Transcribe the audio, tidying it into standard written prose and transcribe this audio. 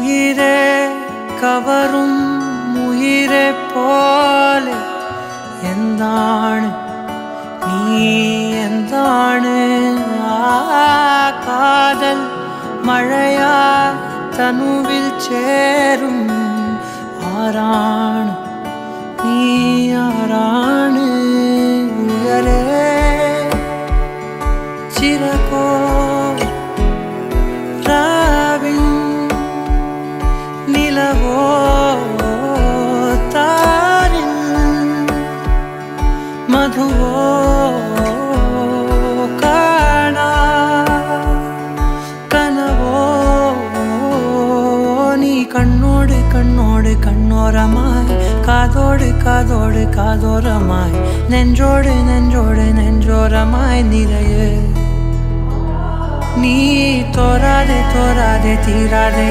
உயிரே கவரும் உயிரே போலே எந்தான் நீ எந்தான் காதல் மழையா தனுவில் சேரும் ஆரான் நீ ஆரான் உயரே சிறகோ ராவின் நிலவோ தாரின் மதுவோ காணா கனவோ நீ கண்ணோடு கண்ணோடு கண்ணோரமாய் காதோடு காதோடு காதோரமாய் நெஞ்சோடு நெஞ்சோடு நெஞ்சோரமாய் நிறைய நீ தோராதே தோராதே தீராதே